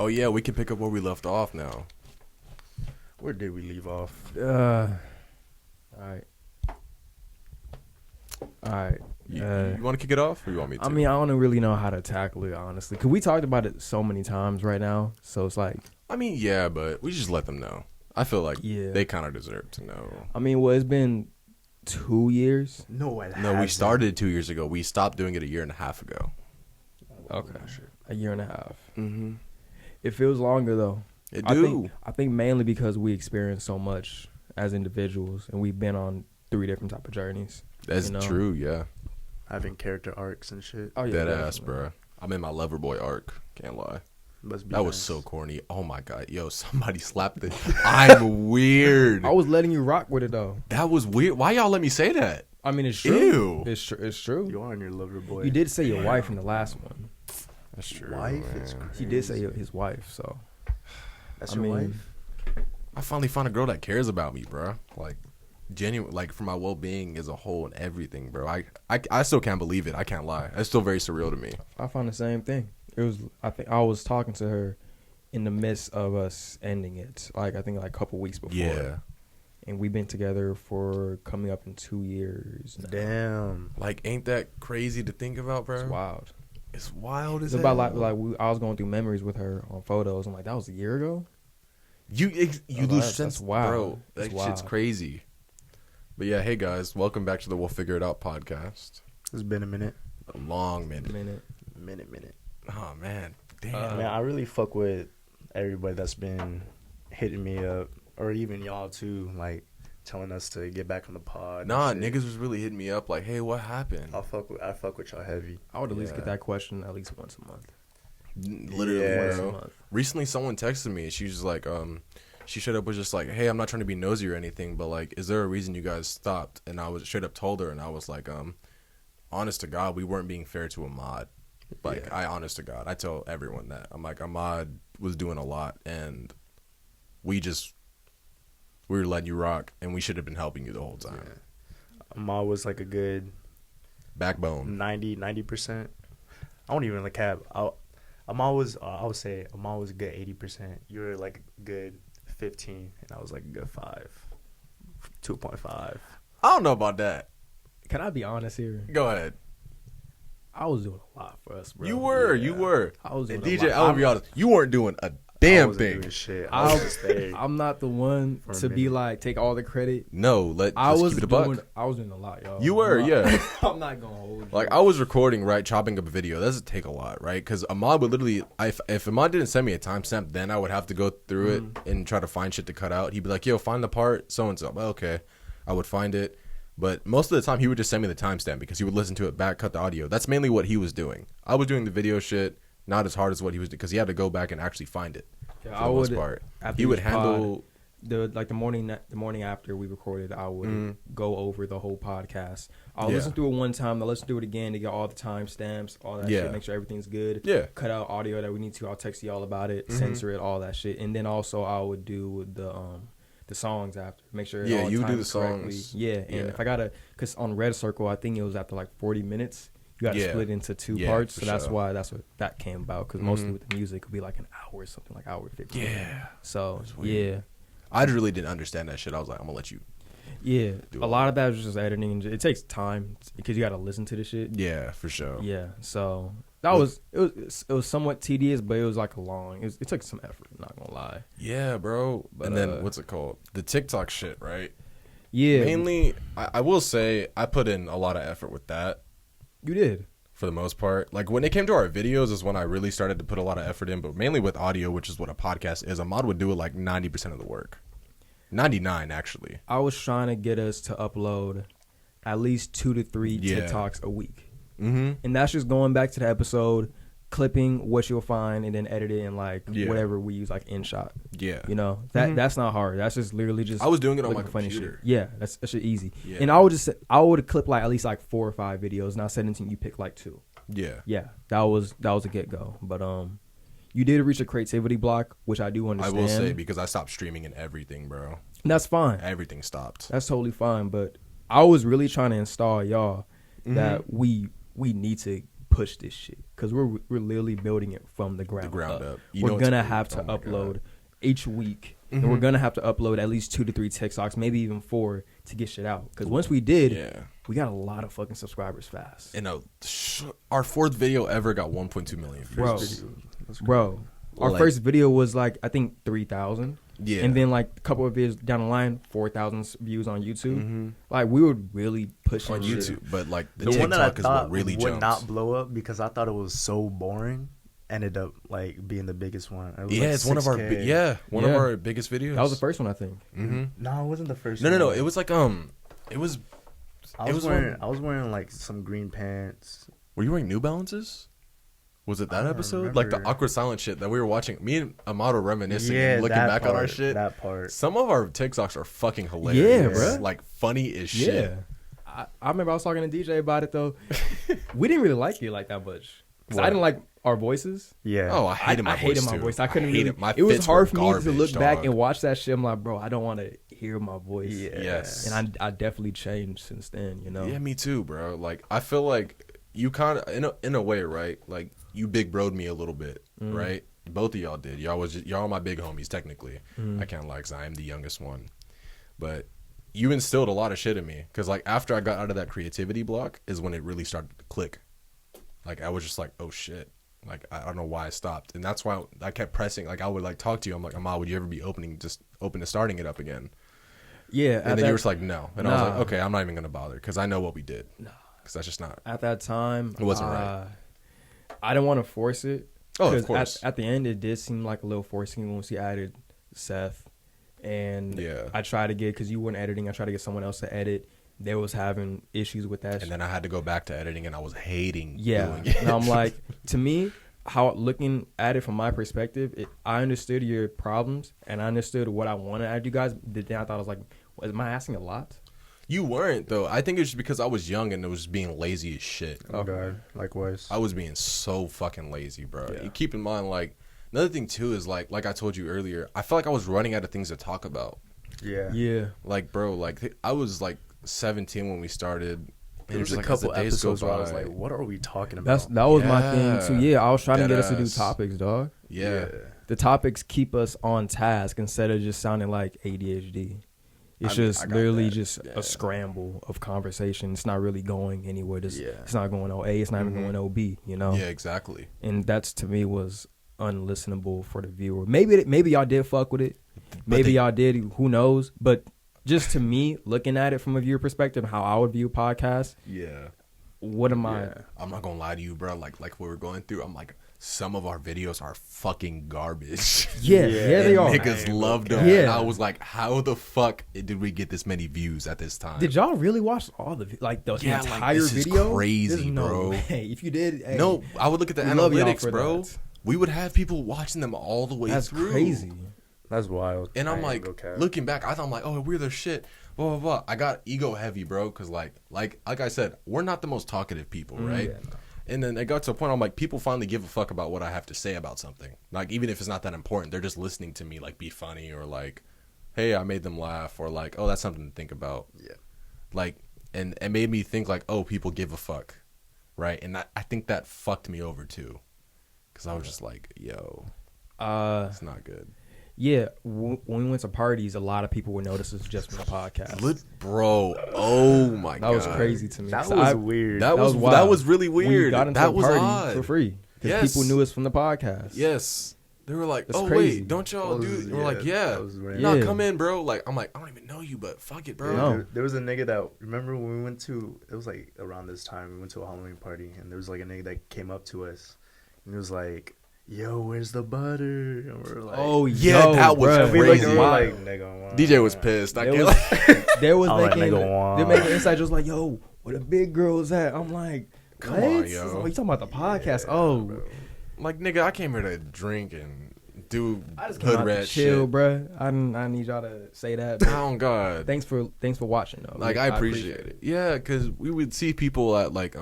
Oh yeah, we can pick up where we left off now. Where did we leave off? All right. You want to kick it off, or you want me to? I mean, I don't really know how to tackle it, honestly. Because we talked about it so many times right now. So it's like... I mean, yeah, but we just let them know. I feel like Yeah. they kind of deserve to know. I mean, well, it's been 2 years. No, it No, we hasn't. started 2 years ago. We stopped doing it a year and a half ago. Okay. A year and a half. Mm-hmm. It feels longer, though. It I do. think mainly because we experienced so much as individuals. And we've been on 3 different type of journeys. That's you know? true, yeah. Having character arcs and shit. Oh, yeah. Dead ass, definitely. bro. I'm in my Loverboy arc. Can't lie. Must be That was nice. so corny. Oh my god, yo, somebody slapped it. I'm weird. I was letting you rock with it, though. That was weird. Why y'all let me say that? I mean, it's true. Ew. It's true. You are on your lover boy. You did say your wife in the last one. That's true. Wife man. is crazy. He did say his wife, so. That's I your mean, wife? I finally found a girl that cares about me, bro. Like, genuine, like for my well-being as a whole and everything, bro. I still can't believe it. I can't lie. It's still very surreal to me. I found the same thing. It was. I think I was talking to her in the midst of us ending it. Like I think like a couple weeks before. Yeah. And we've been together for coming up in 2 years. Now. Damn. Like, ain't that crazy to think about, bro? It's wild. It's wild as It's hell. about I was going through memories with her on photos. I'm like, that was a year ago. You Oh, lose that's sense, wild. bro. That That's shit's wild. crazy. But yeah, hey guys, welcome back to the We'll Figure It Out podcast. It's been a minute. A long minute. Minute. Oh man, damn. Man, I really fuck with everybody that's been hitting me up, or even y'all too, like telling us to get back on the pod. Nah, and shit. niggas was really hitting me up like, hey, what happened? I fuck with y'all heavy. I would at least Yeah. get that question at least once a month. Literally, Yeah. Once a bro. month. Recently, someone texted me. She was like, she straight up was just like, hey, I'm not trying to be nosy or anything, but like, is there a reason you guys stopped? And I was straight up told her, and I was like, honest to God, we weren't being fair to Ahmad. Like, Yeah. I honest to God, I tell everyone that. I'm like, Ahmad was doing a lot, and we were letting you rock, and we should have been helping you the whole time. Yeah. Ma was like a good Backbone. 90%. I won't even like have. Amal was. I would say Amal was a good 80%. You were like a good 15, and I was like a good 2.5. I don't know about that. Can I be honest here? Go ahead. I was doing a lot for us, bro. You were. I was doing And a DJ, lot. I'll be honest, you weren't doing a I damn wasn't thing. doing shit. I was just there. I'm not the one For a to be minute. like take all the credit. No, let's I was keep it a doing. buck. I was doing a lot, y'all. You were, I'm yeah. not- I'm not gonna hold you. Like, I was recording, right, chopping up a video. That doesn't take a lot, right? Because Ahmad would literally, if Ahmad didn't send me a timestamp, then I would have to go through it and try to find shit to cut out. He'd be like, yo, find the part, so-and-so. Well, okay. I would find it. But most of the time, he would just send me the timestamp because he would listen to it back, cut the audio. That's mainly what he was doing. I was doing the video shit, not as hard as what he was doing, because he had to go back and actually find it. Yeah, For the most part. after He would each pod, handle... the morning after we recorded. I would go over the whole podcast. I'll Yeah. listen through it one time. I'll listen through it again to get all the timestamps, all that Yeah. shit. Make sure everything's good. Yeah. Cut out audio that we need to. I'll text you all about it. Censor it, all that shit. And then also I would do the songs after. Make sure. Yeah, all you would do timed the correctly. songs. Yeah, and Yeah. if I gotta, cause on Red Circle, I think it was after like 40 minutes. You gotta Yeah. split into 2 Yeah, parts. for So that's sure. why what that came about. Because mostly with the music, it would be like an hour or something, like hour 15. Yeah. So weird. yeah. I really didn't understand that shit. I was like, I'm going to let you. Yeah, Do a all lot of that is just editing. It takes time because you got to listen to the shit. Yeah, for sure. Yeah, so that Look- was it was somewhat tedious, but it was like it took some effort. Not gonna lie. Yeah, bro. But, And then, what's it called? The TikTok shit, right? Yeah, Mainly, I will say I put in a lot of effort with that you did. for the most part. Like, when it came to our videos is when I really started to put a lot of effort in, but mainly with audio, which is what a podcast is. Ahmad would do it like 90% of the work. 99, actually. I was trying to get us to upload at least 2 to 3 Yeah. TikToks a week, Mm-hmm. and that's just going back to the episode, clipping what you'll find, and then edit it in like Yeah. whatever we use, like InShot. Yeah. You know that's not hard. That's just literally just. I was doing it on my looking for funny computer. shit. Yeah, that's shit easy. Yeah. And I would clip like at least like 4 or 5 videos, not 17. You pick like 2. Yeah. Yeah, that was a get go. But you did reach a creativity block, which I do I understand. will say, because I stopped streaming and everything, bro. That's fine. Everything stopped. That's totally fine. But I was really trying to install y'all that we need to push this shit because we're literally building it from the ground, up. We're gonna have to upload each week, and we're gonna have to upload at least 2 to 3 TikToks, maybe even 4 to get shit out. Because once we did, we got a lot of fucking subscribers fast. And our 4th video ever got 1.2 million views. Bro, our first video was like I think 3,000. Yeah, and then like a couple of videos down the line, 4,000 views on YouTube. Like we were really pushing on YouTube, but like the one that I thought really would not blow up because I thought it was so boring. Ended up like being the biggest one. It was like it's 6K. one of our biggest videos. That was the first one, I think. No, it wasn't the first. No. It was like it was. I was wearing like some green pants. Were you wearing New Balances? Was it that episode? Remember. Like the awkward silent shit that we were watching. Me and Amado reminiscing and looking back on our shit. That part. Some of our TikToks are fucking hilarious. Yeah, bro. Like funny as shit. I remember I was talking to DJ about it though. We didn't really like it like that much. I didn't like our voices. Yeah. Oh, I hated my voice. I couldn't hate it. It was hard for me to look back and watch that shit. I'm like, bro, I don't want to hear my voice. Yeah. Yes. And I definitely changed since then, you know? Yeah, me too, bro. Like, I feel like you kind of, in a way, right? Like, you big bro'd me a little bit, right? Both of y'all did. Y'all my big homies, technically. I can't lie because I am the youngest one. But you instilled a lot of shit in me. Because, like, after I got out of that creativity block is when it really started to click. Like, I was just like, oh, shit. Like, I don't know why I stopped. And that's why I kept pressing. Like, I would, like, talk to you. I'm like, Ahmad, would you ever be open to starting it up again? Yeah. And then you were just like, no. And I was like, okay, I'm not even going to bother. Because I know what we did. Nah. Because that's just not. At that time. It wasn't right. I didn't want to force it. Oh, of course. At the end, it did seem like a little forcing once you added Seth. And I tried to get, because you weren't editing, I tried to get someone else to edit. They was having issues with that. And then I had to go back to editing, and I was hating doing it. And I'm like, to me, looking at it from my perspective, I understood your problems, and I understood what I wanted out of you guys. But then I thought, I was like, am I asking a lot? You weren't, though. I think it's just because I was young and it was being lazy as shit. Oh, God. Likewise. I was being so fucking lazy, bro. Yeah. You keep in mind, like, another thing, too, is, like I told you earlier, I felt like I was running out of things to talk about. Yeah. Yeah. Like, bro, like, I was, like, 17 when we started. There was a couple episodes where I was like, what are we talking about? That was my thing, too. Yeah, I was trying to get us to do topics, dog. Yeah. The topics keep us on task instead of just sounding like ADHD. It's just literally just a scramble of conversation. It's not really going anywhere. It's not going OA. It's not even going OB, you know? Yeah, exactly. And that's, to me, was unlistenable for the viewer. Maybe y'all did fuck with it. Maybe y'all did. Who knows? But just to me, looking at it from a viewer perspective, how I would view podcasts. Yeah. What am I? I'm not going to lie to you, bro. Like what we're going through, I'm like, some of our videos are fucking garbage. Yeah, they are. Niggas loved them. Yeah. And I was like, how the fuck did we get this many views at this time? Did y'all really watch all the entire this video? Is crazy, bro. Hey, if you did, hey, no, I would look at the analytics, bro. That. We would have people watching them all the way through. That's crazy. That's wild. And I'm like, looking back, I'm like, oh, we're the shit. Blah, blah, blah. I got ego heavy, bro, because like I said, we're not the most talkative people, right? Yeah, no. And then it got to a point I'm like, people finally give a fuck about what I have to say about something. Like, even if it's not that important, they're just listening to me, like, be funny or like, hey, I made them laugh or like, oh, that's something to think about. Yeah. Like, and it made me think like, oh, people give a fuck, right? And I think that fucked me over too, because I was just like, yo, it's not good. Yeah, when we went to parties, a lot of people would notice us just from the podcast. Bro, oh my God. That was crazy to me. That was weird. That was really weird. We got into that was a party for free. Because people knew us from the podcast. Yes. They were like, that's crazy. Wait, don't y'all do it? We're like, yeah. No, come in, bro. Like, I'm like, I don't even know you, but fuck it, bro. Yeah, there was a nigga that, remember when we went to, it was like around this time, we went to a Halloween party, and there was like a nigga that came up to us, and he was like, yo, where's the butter? And we're like, oh yeah, that was crazy. We like, nigga, DJ was pissed. They was making inside jokes like, yo, where the big girls at? I'm like, come on, yo. You talking about the podcast? Bro. Like, nigga, I came here to drink and do hood rat chill, shit, bro. I need y'all to say that. Oh God, thanks for watching though. Like, I appreciate it. Yeah, because we would see people at like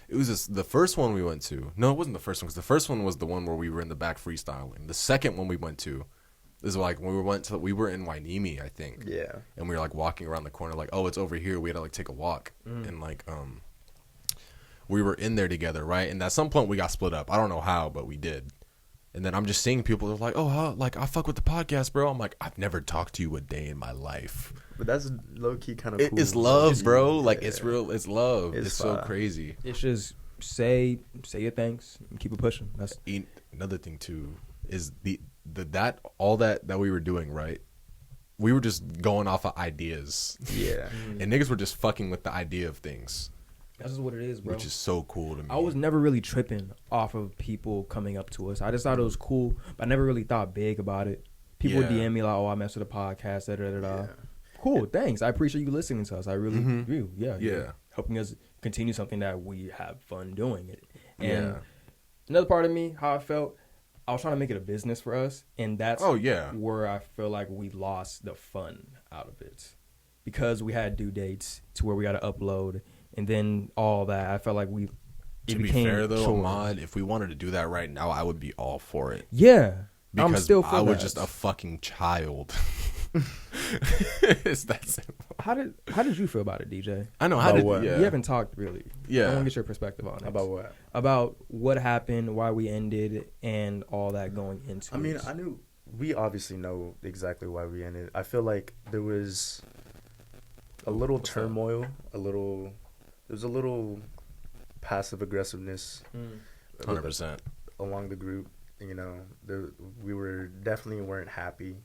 it was just the first one we went to. No, it wasn't the first one, because the first one was the one where we were in the back freestyling. The second one we went to is like when we were in Wainimi, I think. Yeah. And we were like walking around the corner, like, oh, it's over here. We had to like take a walk, and like we were in there together, right? And at some point we got split up. I don't know how, but we did. And then I'm just seeing people that are like, oh, how, like, I fuck with the podcast, bro. I'm like, I've never talked to you a day in my life. But that's low-key kind of cool. It's love, bro. Yeah. Like, it's real. It's love. It's so crazy. It's just say your thanks and keep it pushing. That's another thing, too, is all that we were doing, right? We were just going off of ideas. Yeah. And niggas were just fucking with the idea of things. That's just what it is, bro. Which is so cool to me. I was never really tripping off of people coming up to us. I just thought it was cool, but I never really thought big about it. People would DM me like, oh, I messed with the podcast, da-da-da-da. Yeah. Cool, thanks. I appreciate you listening to us. I really do. Yeah. Helping us continue something that we have fun doing. And another part of me, how I felt, I was trying to make it a business for us, and that's where I feel like we lost the fun out of it. Because we had due dates to where we got to upload, and then all that, I felt like to be fair though, Ahmad, if we wanted to do that right now, I would be all for it. Yeah, because I'm still for I was just a fucking child. It's that simple. How did you feel about it, DJ? I know you haven't talked really. Yeah, I want to get your perspective on it. About what? About what happened, why we ended, and all that going into. I mean, we obviously know exactly why we ended. I feel like there was a little turmoil, there's a little passive aggressiveness, 100% along the group. You know, we weren't happy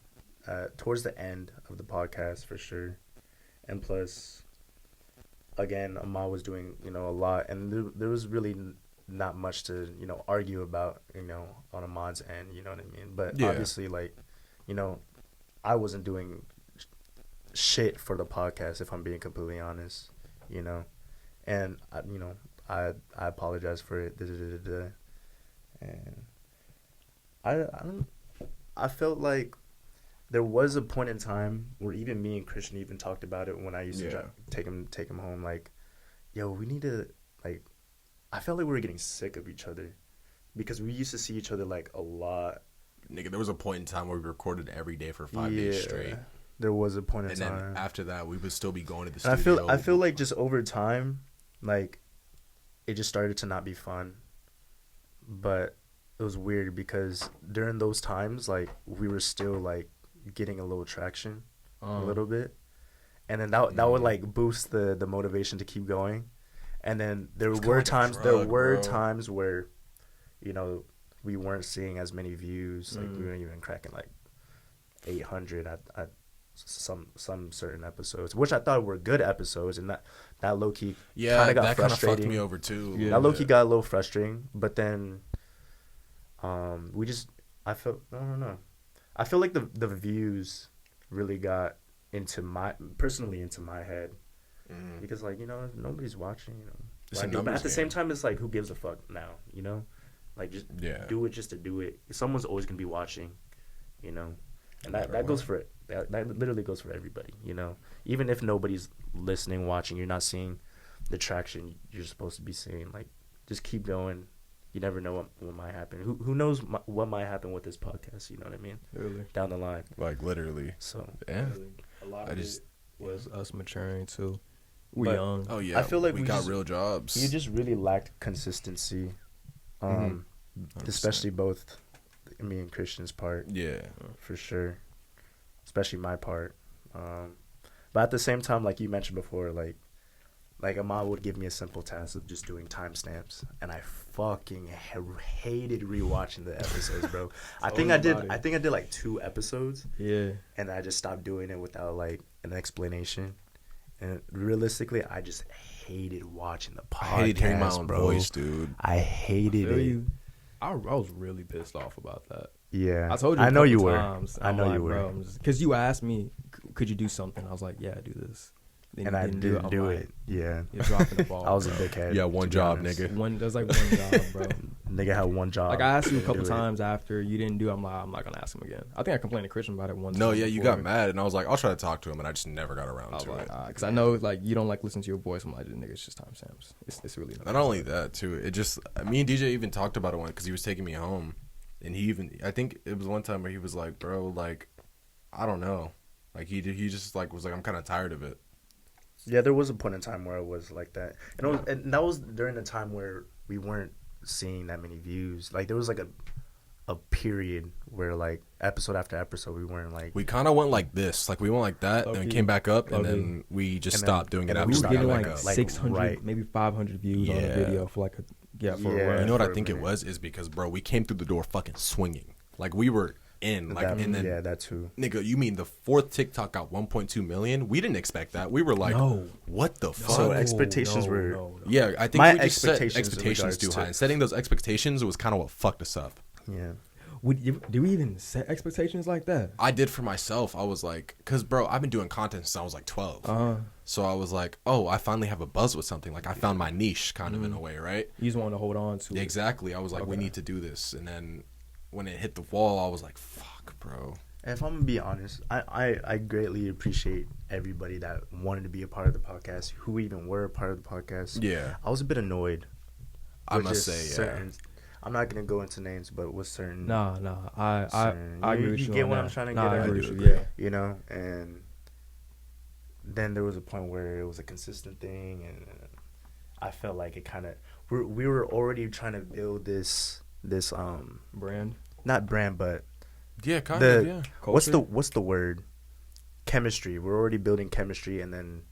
towards the end of the podcast for sure, and plus, again, Ahmad was doing a lot, and there was really not much to argue about on Ahmad's end. You know what I mean? But obviously, like, I wasn't doing shit for the podcast, if I'm being completely honest, and I apologize for it, and I felt like there was a point in time where even me and Christian even talked about it when I used to take him home, like, yo, we need to, like, I felt like we were getting sick of each other because we used to see each other like a lot. Nigga, there was a point in time where we recorded every day for 5 days straight. There was a point in time. And then after that, we would still be going to the studio. I feel like just over time, like, it just started to not be fun. But it was weird because during those times, like, we were still, like, getting a little traction, a little bit. And then that would, like, boost the motivation to keep going. And then there were times where, we weren't seeing as many views. Like, we weren't even cracking, like, 800 at some certain episodes, which I thought were good episodes, and that low key kind of got frustrating. That kind of fucked me over too. Yeah. That low key got a little frustrating, but then I don't know. I feel like the views really got into my head because, like, nobody's watching. But at the same time, it's like, who gives a fuck now? Like, just do it just to do it. Someone's always gonna be watching, and that goes for it. That literally goes for everybody, Even if nobody's listening, watching, you're not seeing the traction you're supposed to be seeing. Like, just keep going. You never know what might happen. Who knows what might happen with this podcast? You know what I mean? Literally. Down the line. Like, literally. So yeah, a lot of it was us maturing too. We're young. Oh yeah, I feel like we got real jobs. You just really lacked consistency, especially both me and Christian's part. Yeah, for sure. Especially my part. But at the same time, like you mentioned before, like Ahmad would give me a simple task of just doing timestamps, and I fucking hated rewatching the episodes, bro. I think I did like 2 episodes. Yeah. And I just stopped doing it without like an explanation. And realistically, I just hated watching the podcast. I hated hearing my own voice, dude. I hated it. I was really pissed off about that. Yeah, I told you. I know you were. I know you were. Because you asked me, could you do something? I was like, yeah, do this. Then and I didn't do it. Yeah, you're dropping the ball. I was a dickhead. Yeah, one job, nigga. There's like one job, bro. Nigga had one job. Like, I asked you a couple times after you didn't do it. I'm not gonna ask him again. I think I complained to Christian about it once. No, yeah, you got mad, and I was like, I'll try to talk to him, and I just never got around to it. Because I know, like, you don't like listening to your voice. I'm like, nigga, it's just timestamps. It's really not only that too. It just, me and DJ even talked about it one because he was taking me home, and I think it was one time where he was like, bro, like, I don't know, like he just like was like, I'm kind of tired of it. Yeah, there was a point in time where it was like that, and that was during the time where we weren't seeing that many views. Like there was like a period where like episode after episode we weren't like. We kind of went like this, like we went like that, and we came back up, and then we just stopped doing it after. We were getting like up. 600, maybe 500 views on the video for like a for a run. You know what I think it was is because bro, we came through the door fucking swinging, like we were in, like and then that too. Nigga, you mean the fourth TikTok got 1.2 million? We didn't expect that. We were like, what the fuck? So expectations were yeah. I think my we just set expectations too high, and setting those expectations was kind of what fucked us up. Yeah. Do we even set expectations like that? I did for myself. I was like, because bro, I've been doing content since I was like 12. So I was like, oh, I finally have a buzz with something. Like I found my niche, kind of in a way, right? You just want to hold on to it. Exactly. I was like, we need to do this, and then when it hit the wall, I was like, fuck, bro. If I'm gonna be honest, I greatly appreciate everybody that wanted to be a part of the podcast, who even were a part of the podcast. Yeah. I was a bit annoyed. I must say, I'm not gonna go into names, but with certain. I agree with you. You get what I'm trying to get at? I agree with you. Yeah. You know, and then there was a point where it was a consistent thing, and I felt like it kind of we were already trying to build this brand, not brand, but kind of. Yeah. What's the word? Chemistry. We're already building chemistry, and then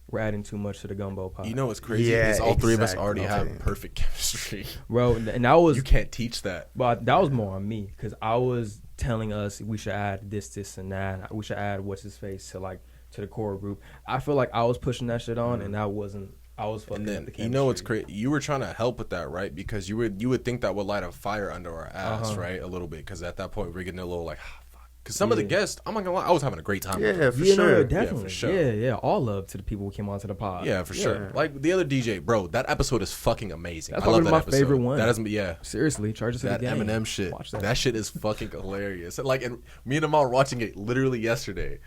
we're adding too much to the gumbo pot. You know what's crazy? Yeah, all three of us already have perfect chemistry, bro. And that was, you can't teach that. But that was more on me because I was telling us we should add this, and that. We should add what's his face to the core group. I feel like I was pushing that shit on, and that wasn't. I was fucking. And then you know what's crazy? You were trying to help with that, right? Because you would think that would light a fire under our ass, right? A little bit, because at that point we're getting a little like. Because some of the guests, I'm not gonna lie, I was having a great time. Yeah, for sure. No, definitely. Yeah, for sure. Yeah. All love to the people who came onto the pod. Yeah, for sure. Like the other DJ, bro, that episode is fucking amazing. That's probably my favorite one. That is, seriously, Charges to the Game. That Eminem shit. That shit is fucking hilarious. Like, and me and Amal were watching it literally yesterday.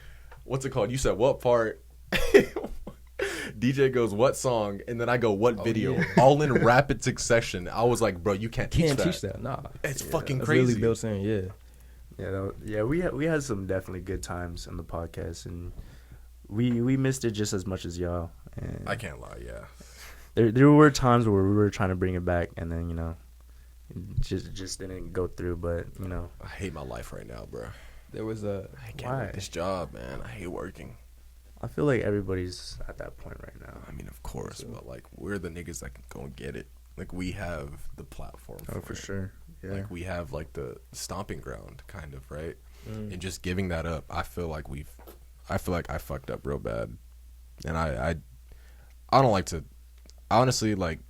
What's it called? You said what part? DJ goes, what song? And then I go, what video? Yeah. All in rapid succession. I was like, bro, you can't teach that. Nah. It's fucking crazy. Really Bill saying, Yeah, we had some definitely good times on the podcast, and we missed it just as much as y'all. And I can't lie, yeah. There were times where we were trying to bring it back, and then just didn't go through. But I hate my life right now, bro. There was I can't work this job, man. I hate working. I feel like everybody's at that point right now. I mean, of course, but like we're the niggas that can go and get it. Like we have the platform. For sure. Yeah. Like we have like the stomping ground, kind of, right? And just giving that up, I feel like I fucked up real bad, and I don't like to. Honestly, like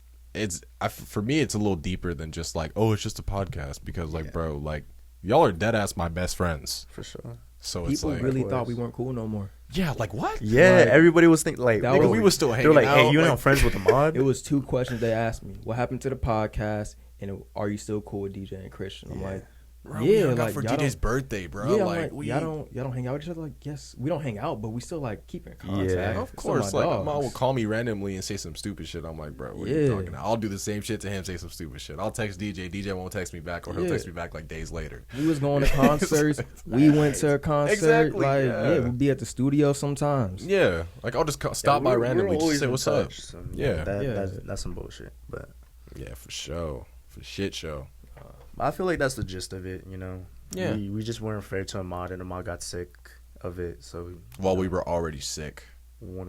for me, it's a little deeper than just like, oh, it's just a podcast, because like, bro, like y'all are dead ass my best friends for sure. So people it's like, really thought we weren't cool no more. Yeah, like what? Yeah, like, everybody was thinking like we was still hanging. They were like, hey, you not friends with Ahmad? It was 2 questions they asked me. What happened to the podcast? And are you still cool with DJ and Christian? I'm like, bro, yeah, like for DJ's birthday, bro. Yeah, like y'all don't hang out with each other. Like, yes, we don't hang out, but we still like keep in contact. Yeah, of course. Like, Mom will call me randomly and say some stupid shit. I'm like, bro, what are you talking about? I'll do the same shit to him, say some stupid shit. I'll text DJ. DJ won't text me back, or he'll text me back like days later. We was going to concerts. We went to a concert. Exactly. Like, we'd be at the studio sometimes. Yeah, like I'll just stop by randomly to say what's up. So, that's some bullshit. But yeah, for sure. For shit show. I feel like that's the gist of it, Yeah. We just weren't fair to Ahmad, and Ahmad got sick of it. So we were already sick.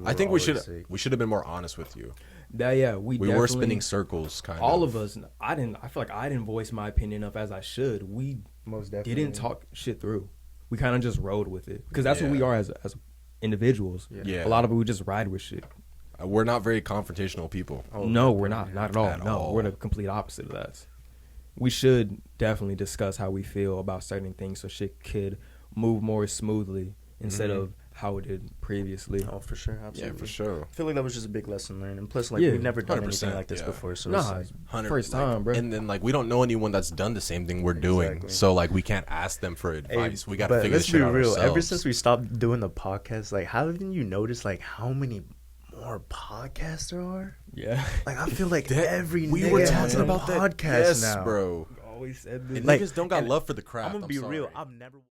I think we should have been more honest with you. We were spinning circles, kind of. All of us. I feel like I didn't voice my opinion enough as I should. We most definitely didn't talk shit through. We kind of just rode with it, because that's what we are as individuals. Yeah. A lot of it we just ride with shit. We're not very confrontational people. No, we're not at all. We're the complete opposite of that. We should definitely discuss how we feel about certain things so shit could move more smoothly instead of how it did previously. Oh, for sure. Absolutely. Yeah, for sure. I feel like that was just a big lesson learned. And plus, we've never done anything like this before. So it's first time, bro. And then, we don't know anyone that's done the same thing we're doing. Exactly. So, we can't ask them for advice. We got to figure this shit out ourselves. Ever since we stopped doing the podcast, haven't you noticed, how many more podcasts there are? Yeah. I feel like every we were talking about podcast now. now. Bro. Always said this. And niggas don't got love for the craft. I'm gonna be real. I've never